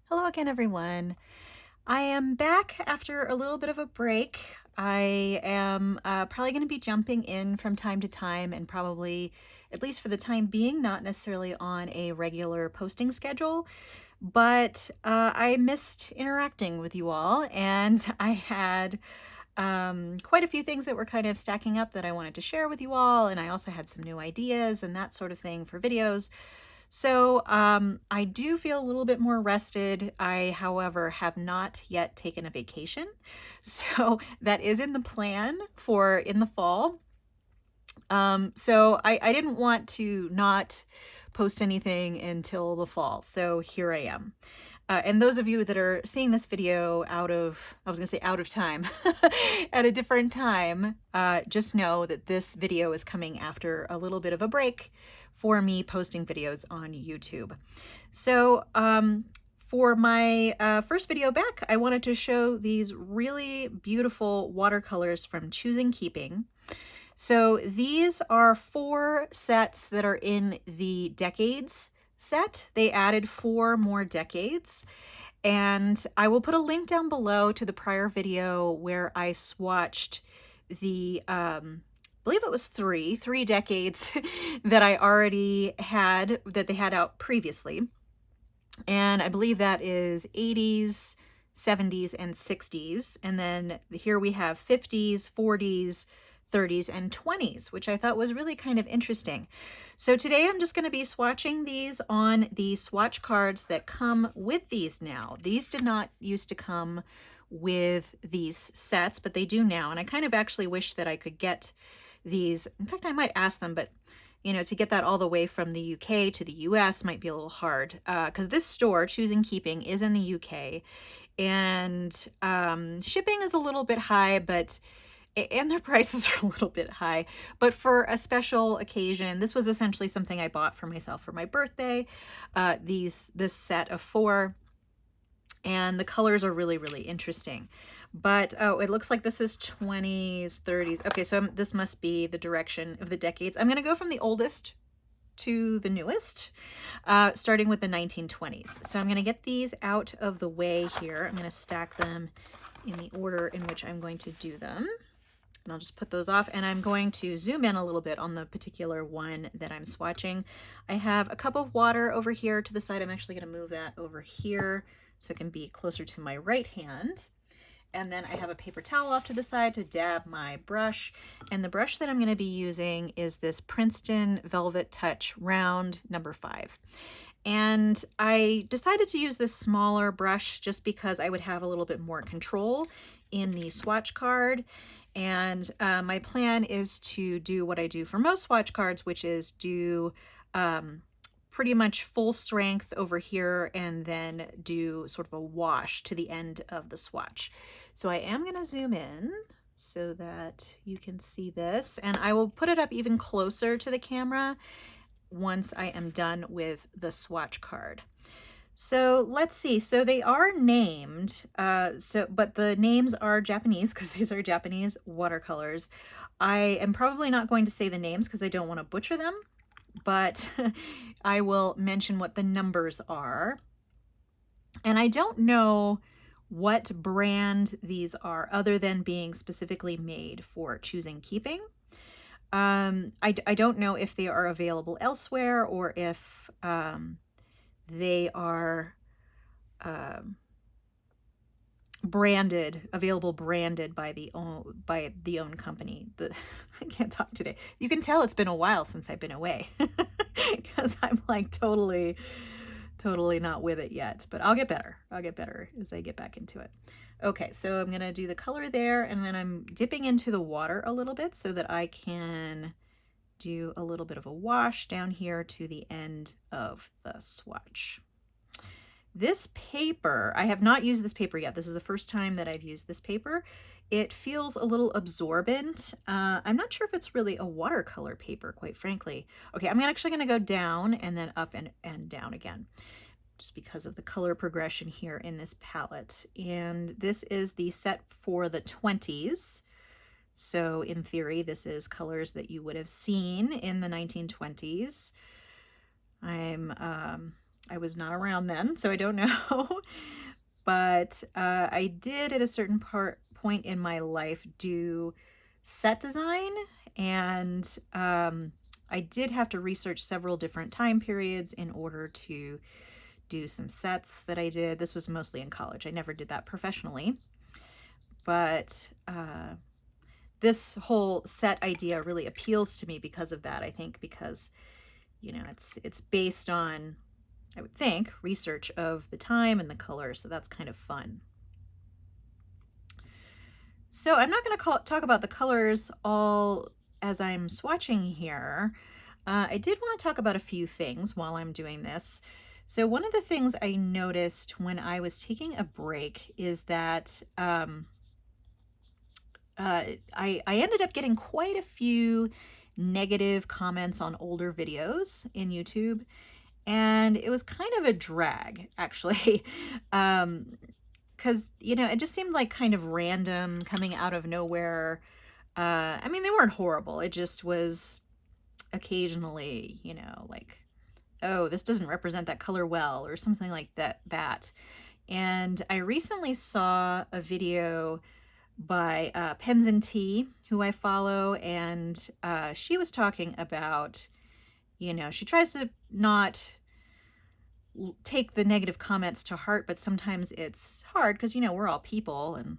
Hello again, everyone. I am back after a little bit of a break. I am probably going to be jumping in from time to time and probably, at least for the time being, not necessarily on a regular posting schedule, but I missed interacting with you all, and I had quite a few things that were kind of stacking up that I wanted to share with you all, and I also had some new ideas and that sort of thing for videos. So I do feel a little bit more rested. I, however, have not yet taken a vacation. So that is in the plan for in the fall. So I didn't want to not post anything until the fall. So here I am. And those of you that are seeing this video out of, I was gonna say out of time, at a different time, just know that this video is coming after a little bit of a break for me posting videos on YouTube. So for my first video back, I wanted to show these really beautiful watercolors from Choosing Keeping. So these are 4 sets that are in the decades set. They added 4 more decades, and I will put a link down below to the prior video where I swatched the I believe it was three decades that I already had, that they had out previously. And I believe that is 80s, 70s, and 60s. And then here we have 50s, 40s, 30s, and 20s, which I thought was really kind of interesting. So today I'm just going to be swatching these on the swatch cards that come with these now. These did not used to come with these sets, but they do now. And I kind of actually wish that I could get these. In fact, I might ask them, but you know, to get that all the way from the UK to the US might be a little hard, because this store, Choosing Keeping, is in the UK, and shipping is a little bit high, but and their prices are a little bit high. But for a special occasion, this was essentially something I bought for myself for my birthday. This set of 4, and the colors are really, really interesting. But oh, it looks like this is 20s, 30s. Okay, so this must be the direction of the decades. I'm going to go from the oldest to the newest, starting with the 1920s. So I'm going to get these out of the way here. I'm going to stack them in the order in which I'm going to do them. And I'll just put those off, and I'm going to zoom in a little bit on the particular one that I'm swatching. I have a cup of water over here to the side. I'm actually going to move that over here so it can be closer to my right hand. And then I have a paper towel off to the side to dab my brush. And the brush that I'm going to be using is this Princeton Velvet Touch Round number 5. And I decided to use this smaller brush just because I would have a little bit more control in the swatch card. And my plan is to do what I do for most swatch cards, which is do pretty much full strength over here and then do sort of a wash to the end of the swatch. So I am going to zoom in so that you can see this, and I will put it up even closer to the camera once I am done with the swatch card. So let's see. So they are named, but the names are Japanese because these are Japanese watercolors. I am probably not going to say the names because I don't want to butcher them, but I will mention what the numbers are. And I don't know what brand these are other than being specifically made for Choosing Keeping. I don't know if they are available elsewhere or if they are branded by the own company. I can't talk today. You can tell it's been a while since I've been away because I'm like totally not with it yet, but I'll get better. I'll get better as I get back into it. Okay, so I'm gonna do the color there, and then I'm dipping into the water a little bit so that I can do a little bit of a wash down here to the end of the swatch. This paper, I have not used this paper yet. This is the first time that I've used this paper. It feels a little absorbent. I'm not sure if it's really a watercolor paper, quite frankly. Okay, I'm actually gonna go down and then up and down again, just because of the color progression here in this palette. And this is the set for the 20s. So in theory, this is colors that you would have seen in the 1920s. I'm I was not around then, so I don't know. But I did at a certain point in my life do set design, and I did have to research several different time periods in order to do some sets that I did. This was mostly in college. I never did that professionally, but this whole set idea really appeals to me because of that. I think because, you know, it's based on, I would think, research of the time and the color, so that's kind of fun. So I'm not going to talk about the colors all as I'm swatching here. I did want to talk about a few things while I'm doing this. So one of the things I noticed when I was taking a break is that I ended up getting quite a few negative comments on older videos in YouTube, and it was kind of a drag, actually. Because, you know, it just seemed like kind of random, coming out of nowhere. I mean, they weren't horrible. It just was occasionally, you know, like, oh, this doesn't represent that color well, or something like that. And I recently saw a video by Pens and Tea, who I follow, and she was talking about, you know, she tries to not take the negative comments to heart, but sometimes it's hard because, you know, we're all people, and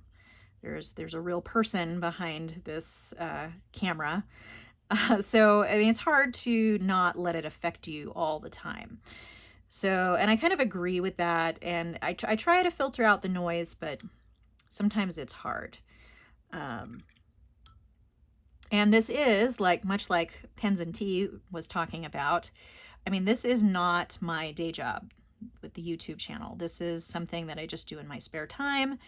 there's a real person behind this camera. So, I mean, it's hard to not let it affect you all the time. So, and I kind of agree with that, and I try to filter out the noise, but sometimes it's hard. And this is like, much like Pens and Tea was talking about, I mean, this is not my day job with the YouTube channel. This is something that I just do in my spare time.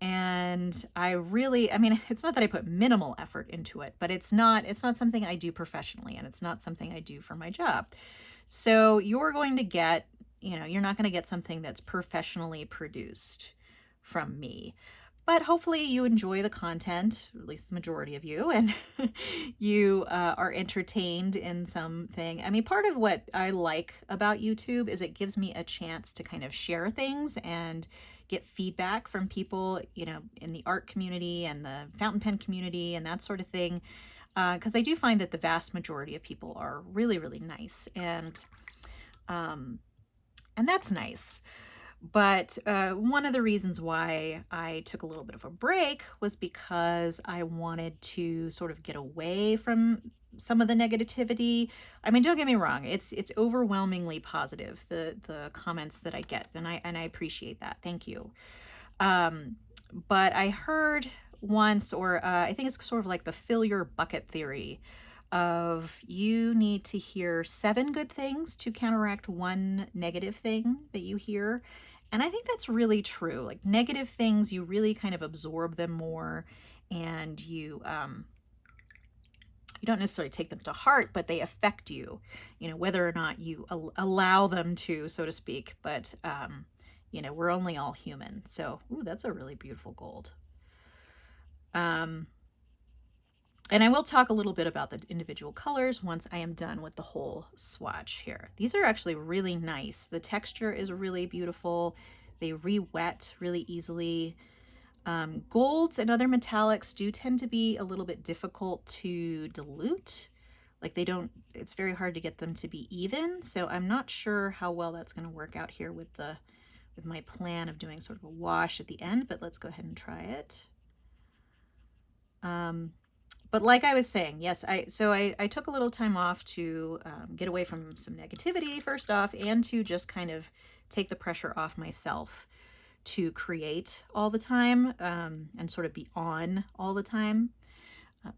And I mean, it's not that I put minimal effort into it, but it's not something I do professionally, and it's not something I do for my job. So you're going to get, you know, you're not going to get something that's professionally produced from me. But hopefully you enjoy the content, at least the majority of you, and you are entertained in something. I mean, part of what I like about YouTube is it gives me a chance to kind of share things and get feedback from people, you know, in the art community and the fountain pen community and that sort of thing. Because I do find that the vast majority of people are really, really nice, and that's nice. But one of the reasons why I took a little bit of a break was because I wanted to sort of get away from some of the negativity. I mean, don't get me wrong, it's overwhelmingly positive, the comments that I get, and I appreciate that. Thank you. But I heard once, or I think it's sort of like the fill your bucket theory of you need to hear 7 good things to counteract 1 negative thing that you hear. And I think that's really true. Like, negative things, you really kind of absorb them more, and you don't necessarily take them to heart, but they affect you, you know, whether or not you allow them to, so to speak. But, you know, we're only all human. So, ooh, that's a really beautiful gold. And I will talk a little bit about the individual colors once I am done with the whole swatch here. These are actually really nice. The texture is really beautiful. They re-wet really easily. Golds and other metallics do tend to be a little bit difficult to dilute. Like, it's very hard to get them to be even. So I'm not sure how well that's going to work out here with my plan of doing sort of a wash at the end, but let's go ahead and try it. But like I was saying, yes, I took a little time off to get away from some negativity, first off, and to just kind of take the pressure off myself to create all the time, and sort of be on all the time.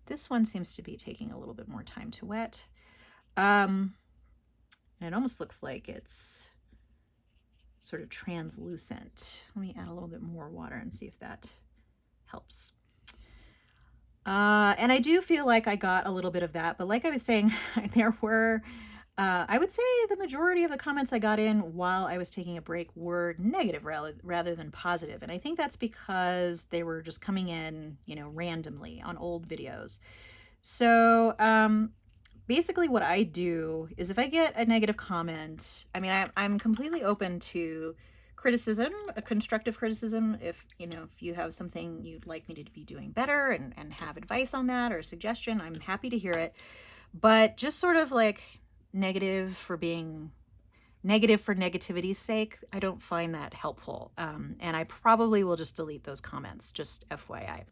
This one seems to be taking a little bit more time to wet. And it almost looks like it's sort of translucent. Let me add a little bit more water and see if that helps. And I do feel like I got a little bit of that, but like I was saying, there were, I would say the majority of the comments I got in while I was taking a break were negative rather than positive. And I think that's because they were just coming in, you know, randomly on old videos. So, basically what I do is if I get a negative comment, I mean, I'm completely open to criticism, a constructive criticism. If, you know, if you have something you'd like me to be doing better and have advice on that or a suggestion, I'm happy to hear it. But just sort of like negative for being negative for negativity's sake, I don't find that helpful. And I probably will just delete those comments, just FYI.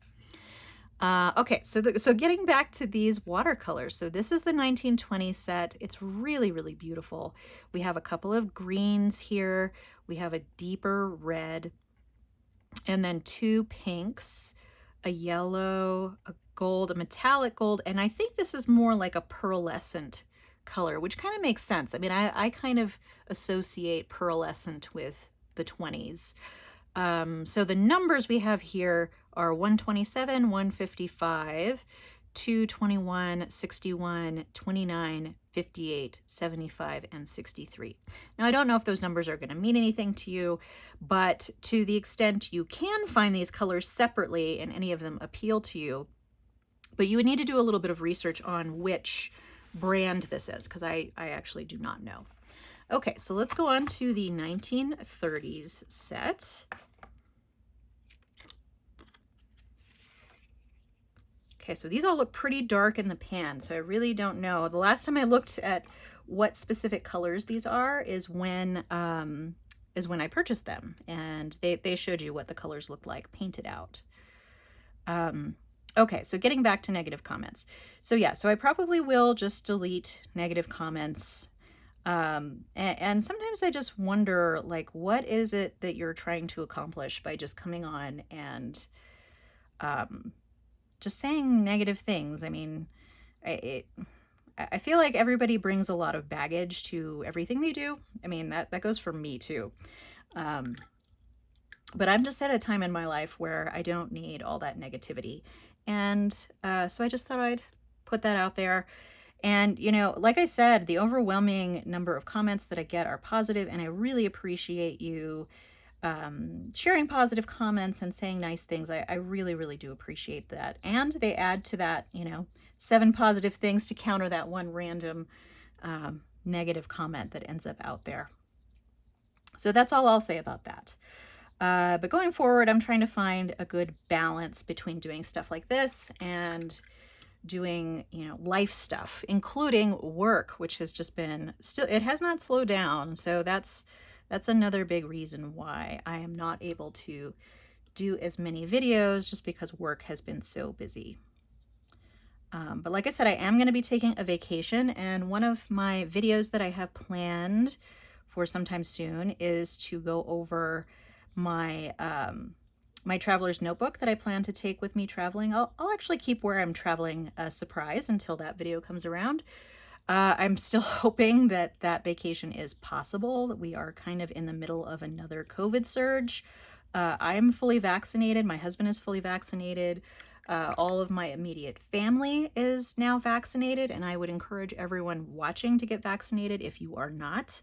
Okay, so getting back to these watercolors. So this is the 1920 set. It's really, really beautiful. We have a couple of greens here. We have a deeper red, and then two pinks, a yellow, a gold, a metallic gold, and I think this is more like a pearlescent color, which kind of makes sense. I mean, I kind of associate pearlescent with the 20s. So the numbers we have here are 127, 155, 221, 61, 29, 58, 75, and 63. Now, I don't know if those numbers are going to mean anything to you, but to the extent you can find these colors separately and any of them appeal to you, but you would need to do a little bit of research on which brand this is, because I actually do not know. Okay, so let's go on to the 1930s set. Okay, so these all look pretty dark in the pan, so I really don't know. The last time I looked at what specific colors these are is when I purchased them, and they showed you what the colors look like painted out. Okay, so getting back to negative comments. So yeah, so I probably will just delete negative comments. And sometimes I just wonder, like, what is it that you're trying to accomplish by just coming on and just saying negative things? I mean, I feel like everybody brings a lot of baggage to everything they do. I mean, that goes for me too. But I'm just at a time in my life where I don't need all that negativity. And so I just thought I'd put that out there. And, you know, like I said, the overwhelming number of comments that I get are positive, and I really appreciate you sharing positive comments and saying nice things. I really, really do appreciate that. And they add to that, you know, 7 positive things to counter that one random negative comment that ends up out there. So that's all I'll say about that. But going forward, I'm trying to find a good balance between doing stuff like this and doing, you know, life stuff, including work, which has just been it has not slowed down. So that's another big reason why I am not able to do as many videos, just because work has been so busy. But like I said, I am going to be taking a vacation, and one of my videos that I have planned for sometime soon is to go over my my traveler's notebook that I plan to take with me traveling. I'll actually keep where I'm traveling a surprise until that video comes around. I'm still hoping that that vacation is possible. We are kind of in the middle of another COVID surge. I am fully vaccinated. My husband is fully vaccinated. All of my immediate family is now vaccinated, and I would encourage everyone watching to get vaccinated if you are not.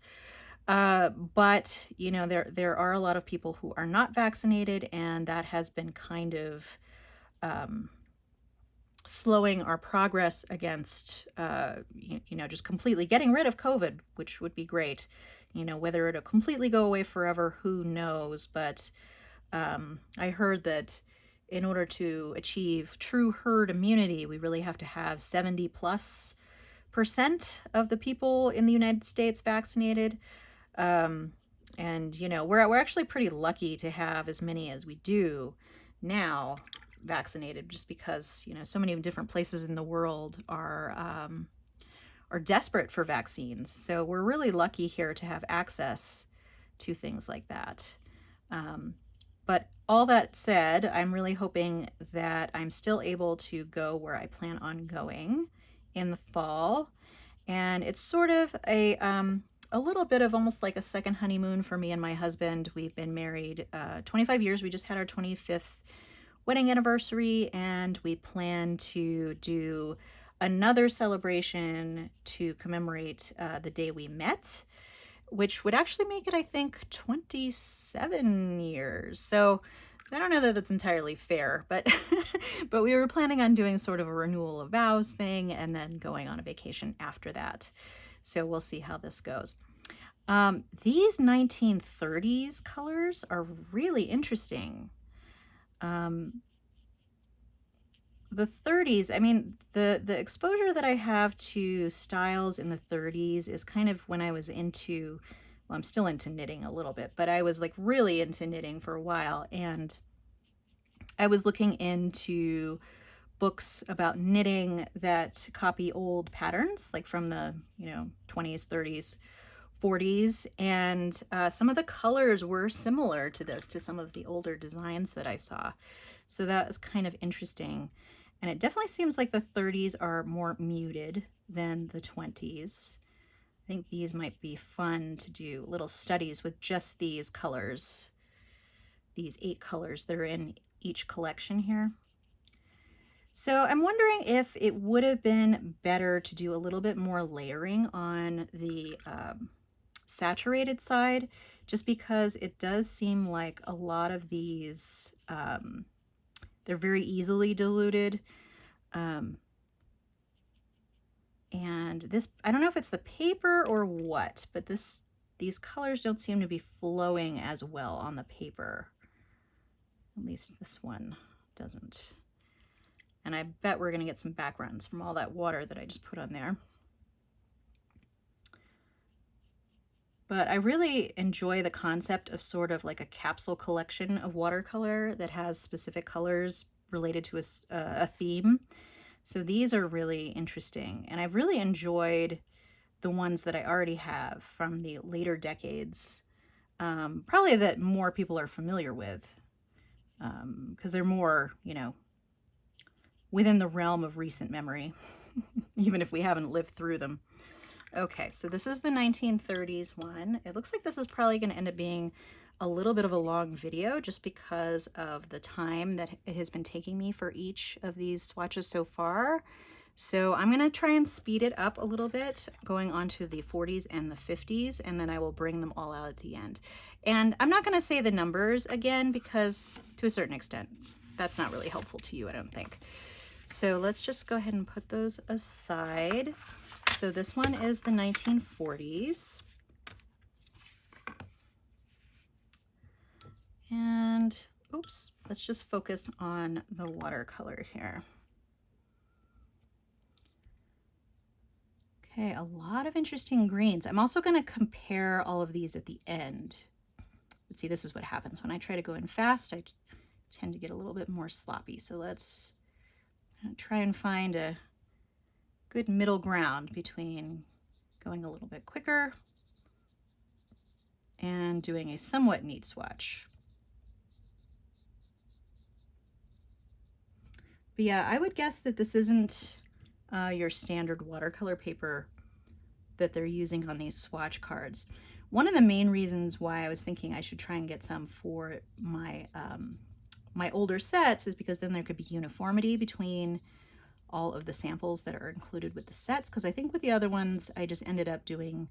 But, you know, there are a lot of people who are not vaccinated, and that has been kind of slowing our progress against, you know, just completely getting rid of COVID, which would be great. You know, whether it'll completely go away forever, who knows? But I heard that in order to achieve true herd immunity, we really have to have 70+% of the people in the United States vaccinated. And, you know, we're actually pretty lucky to have as many as we do now vaccinated, just because, you know, so many different places in the world are desperate for vaccines. So we're really lucky here to have access to things like that. But all that said, I'm really hoping that I'm still able to go where I plan on going in the fall. And it's sort of a little bit of almost like a second honeymoon for me and my husband. We've been married 25 years. We just had our 25th wedding anniversary, and we plan to do another celebration to commemorate the day we met, which would actually make it, I think, 27 years. So I don't know that that's entirely fair, but but we were planning on doing sort of a renewal of vows thing and then going on a vacation after that. So we'll see how this goes. These 1930s colors are really interesting. The 30s, I mean, the exposure that I have to styles in the 30s is kind of when I was into, well, I'm still into knitting a little bit, but I was like really into knitting for a while, and I was looking into books about knitting that copy old patterns, like from the, 20s, 30s, 40s, and some of the colors were similar to this, to some of the older designs that I saw. So that was kind of interesting. And it definitely seems like the 30s are more muted than the 20s. I think these might be fun to do little studies with just these colors, these 8 colors that are in each collection here. So I'm wondering if it would have been better to do a little bit more layering on the saturated side, just because it does seem like a lot of these, they're very easily diluted. And this, I don't know if it's the paper or what, but these colors don't seem to be flowing as well on the paper. At least this one doesn't. And I bet we're going to get some backgrounds from all that water that I just put on there. But I really enjoy the concept of sort of like a capsule collection of watercolor that has specific colors related to a theme. So these are really interesting. And I've really enjoyed the ones that I already have from the later decades. Probably that more people are familiar with, because they're more, within the realm of recent memory, even if we haven't lived through them. Okay, so this is the 1930s one. It looks like this is probably going to end up being a little bit of a long video just because of the time that it has been taking me for each of these swatches so far. So I'm going to try and speed it up a little bit, going on to the 40s and the 50s, and then I will bring them all out at the end. And I'm not going to say the numbers again because, to a certain extent, that's not really helpful to you, I don't think. So let's just go ahead and put those aside. So this one is the 1940s. And, oops, let's just focus on the watercolor here. Okay, a lot of interesting greens. I'm also going to compare all of these at the end. Let's see, this is what happens. When I try to go in fast, I tend to get a little bit more sloppy. So let's try and find a good middle ground between going a little bit quicker and doing a somewhat neat swatch. But yeah, I would guess that this isn't your standard watercolor paper that they're using on these swatch cards. One of the main reasons why I was thinking I should try and get some for my my older sets is because then there could be uniformity between all of the samples that are included with the sets, because I think with the other ones I just ended up doing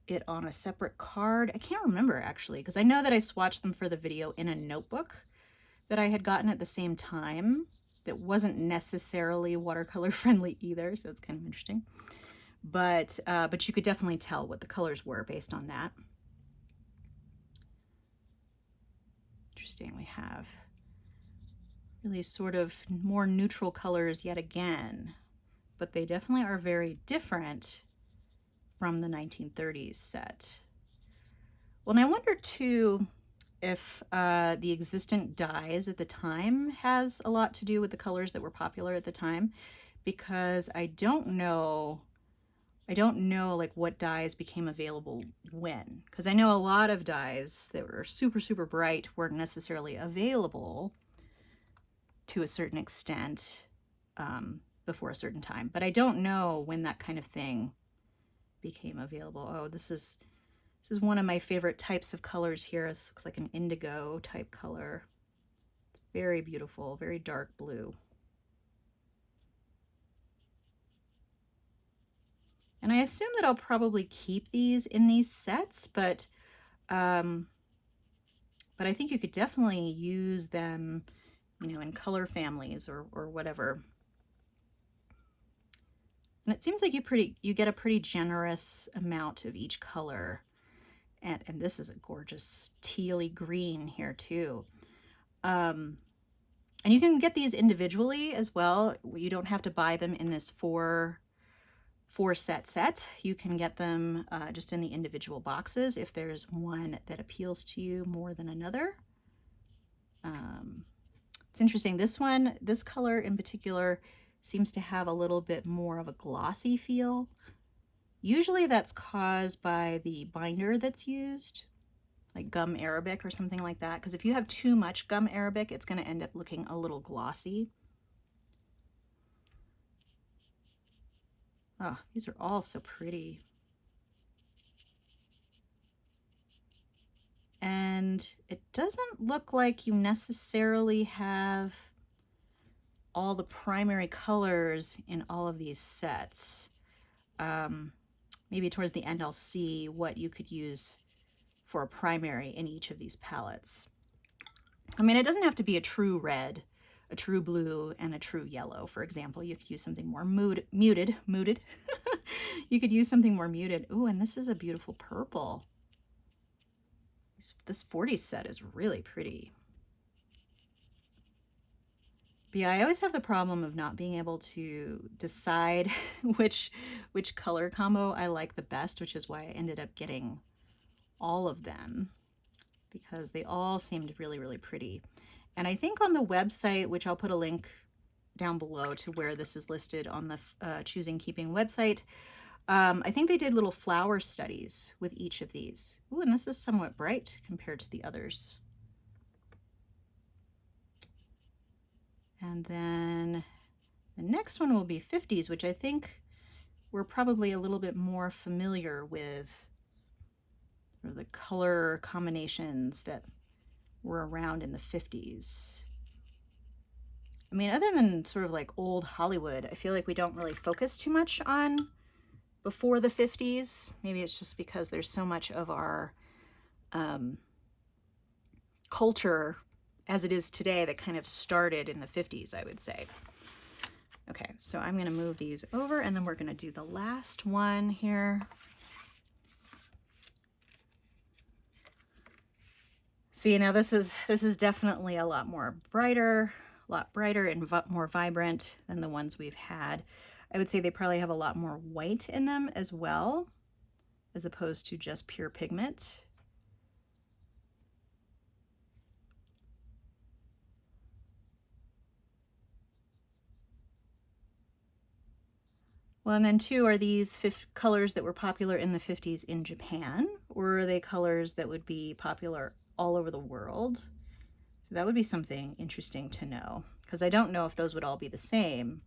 it on a separate card. I can't remember actually, because I know that I swatched them for the video in a notebook that I had gotten at the same time that wasn't necessarily watercolor friendly either, so it's kind of interesting. But you could definitely tell what the colors were based on that. Interesting, we have really sort of more neutral colors yet again, but they definitely are very different from the 1930s set. Well, and I wonder too if the existent dyes at the time has a lot to do with the colors that were popular at the time, because I don't know like what dyes became available when, because I know a lot of dyes that were super, super bright weren't necessarily available to a certain extent before a certain time, but I don't know when that kind of thing became available. Oh, this is one of my favorite types of colors here. This looks like an indigo type color. It's very beautiful, very dark blue. And I assume that I'll probably keep these in these sets, but but I think you could definitely use them, you know, in color families or whatever. And it seems like you get a pretty generous amount of each color. And this is a gorgeous tealy green here too. And you can get these individually as well. You don't have to buy them in this four set. You can get them just in the individual boxes if there's one that appeals to you more than another. It's interesting. This color in particular seems to have a little bit more of a glossy feel. Usually that's caused by the binder that's used, like gum arabic or something like that. Because if you have too much gum arabic, it's going to end up looking a little glossy. Oh, these are all so pretty. And it doesn't look like you necessarily have all the primary colors in all of these sets. Maybe towards the end I'll see what you could use for a primary in each of these palettes. I mean, it doesn't have to be a true red, a true blue, and a true yellow. For example, you could use something more muted. You could use something more muted. Ooh, and this is a beautiful purple. This 40s set is really pretty. But yeah, I always have the problem of not being able to decide which color combo I like the best, which is why I ended up getting all of them, because they all seemed really, really pretty. And I think on the website, which I'll put a link down below to where this is listed on the Choosing Keeping website, I think they did little flower studies with each of these. Ooh, and this is somewhat bright compared to the others. And then the next one will be 50s, which I think we're probably a little bit more familiar with, or the color combinations that were around in the 50s. I mean, other than sort of like old Hollywood, I feel like we don't really focus too much on before the 50s. Maybe it's just because there's so much of our culture as it is today that kind of started in the 50s, I would say. Okay, so I'm going to move these over, and then we're going to do the last one here. See, now this is definitely a lot brighter and more vibrant than the ones we've had. I would say they probably have a lot more white in them as well, as opposed to just pure pigment. Well, and then too, are these colors that were popular in the 50s in Japan, or are they colors that would be popular all over the world? So that would be something interesting to know, because I don't know if those would all be the same.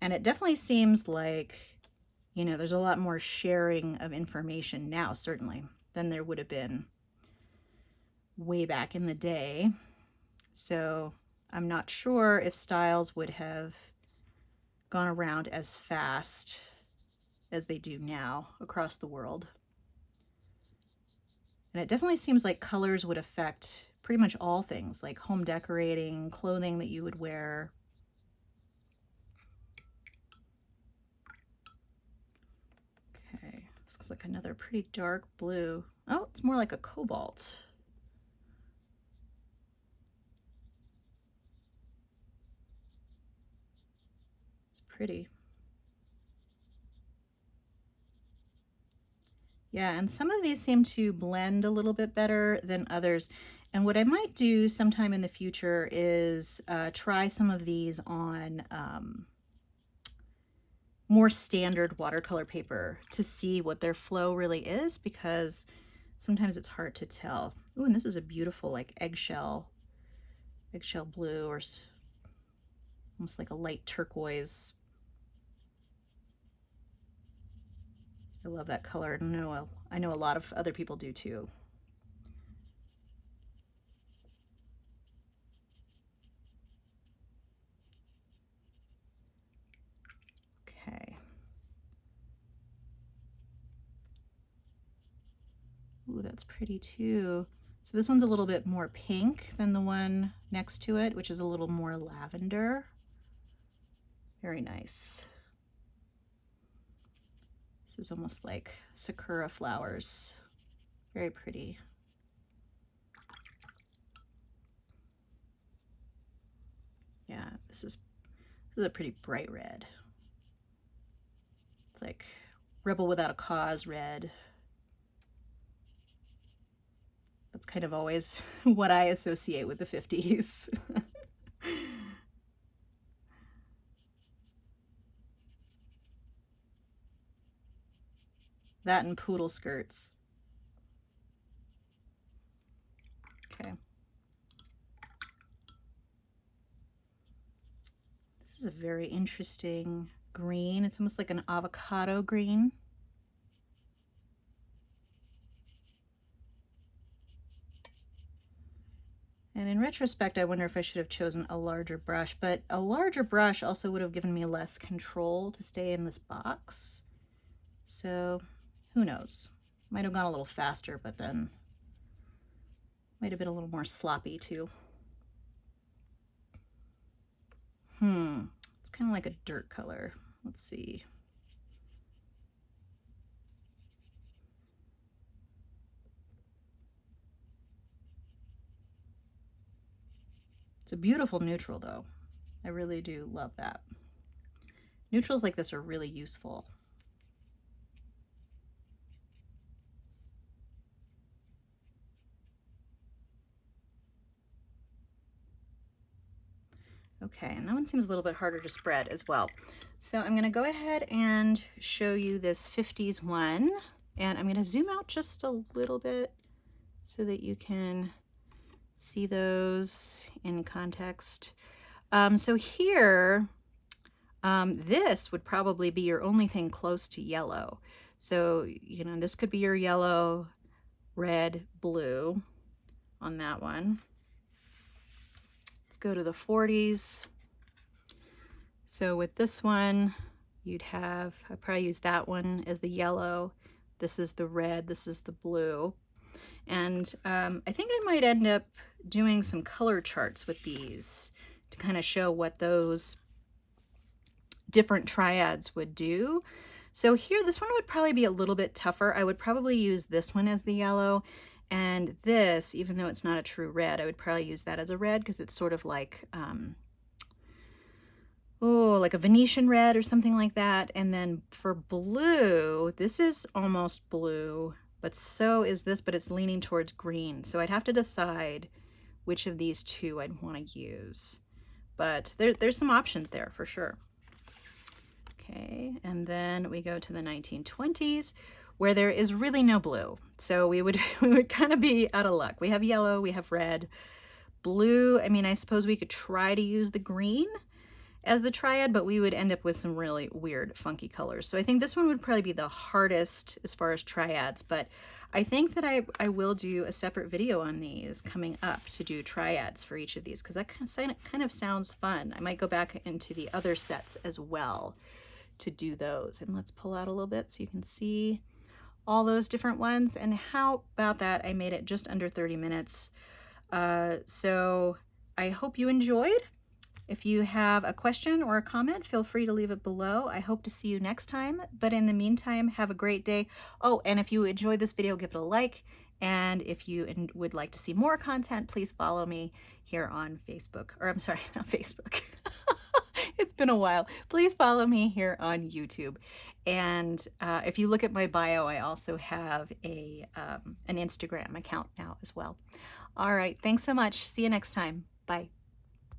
And it definitely seems like, you know, there's a lot more sharing of information now, certainly, than there would have been way back in the day. So I'm not sure if styles would have gone around as fast as they do now across the world. And it definitely seems like colors would affect pretty much all things, like home decorating, clothing that you would wear. Okay, this looks like another pretty dark blue. Oh, it's more like a cobalt. It's pretty. Yeah, and some of these seem to blend a little bit better than others. And what I might do sometime in the future is try some of these on more standard watercolor paper to see what their flow really is, because sometimes it's hard to tell. Ooh, and this is a beautiful like eggshell blue, or almost like a light turquoise. I love that color. I know a lot of other people do too. Okay. Ooh, that's pretty too. So this one's a little bit more pink than the one next to it, which is a little more lavender. Very nice. This is almost like sakura flowers. Very pretty. Yeah, this is a pretty bright red. It's like Rebel Without a Cause red. That's kind of always what I associate with the 50s. That and poodle skirts. Okay. This is a very interesting green. It's almost like an avocado green. And in retrospect, I wonder if I should have chosen a larger brush, but a larger brush also would have given me less control to stay in this box. So who knows? Might have gone a little faster, but then might have been a little more sloppy too. It's kind of like a dirt color. Let's see. It's a beautiful neutral though. I really do love that. Neutrals like this are really useful. Okay, and that one seems a little bit harder to spread as well. So I'm gonna go ahead and show you this 50s one, and I'm gonna zoom out just a little bit so that you can see those in context. So here, this would probably be your only thing close to yellow. So, you know, this could be your yellow, red, blue on that one. Let's go to the 40s. So with this one, you'd have, I probably use that one as the yellow. This is the red, this is the blue. And I think I might end up doing some color charts with these to kind of show what those different triads would do. So here, this one would probably be a little bit tougher. I would probably use this one as the yellow, and this, even though it's not a true red, I would probably use that as a red because it's sort of like, like a Venetian red or something like that. And then for blue, this is almost blue, but so is this, but it's leaning towards green. So I'd have to decide which of these two I'd want to use. But there's some options there for sure. Okay, and then we go to the 1920s where there is really no blue. So we would kind of be out of luck. We have yellow, we have red, blue. I mean, I suppose we could try to use the green as the triad, but we would end up with some really weird, funky colors. So I think this one would probably be the hardest as far as triads, but I think that I will do a separate video on these coming up to do triads for each of these, because that kind of sounds fun. I might go back into the other sets as well to do those. And let's pull out a little bit so you can see all those different ones. And how about that? I made it just under 30 minutes. So I hope you enjoyed. If you have a question or a comment, feel free to leave it below. I hope to see you next time. But in the meantime, have a great day. Oh, and if you enjoyed this video, give it a like. And if you would like to see more content, please follow me here on Facebook. Or I'm sorry, not Facebook. It's been a while. Please follow me here on YouTube. And if you look at my bio, I also have an Instagram account now as well. All right, thanks so much. See you next time. Bye.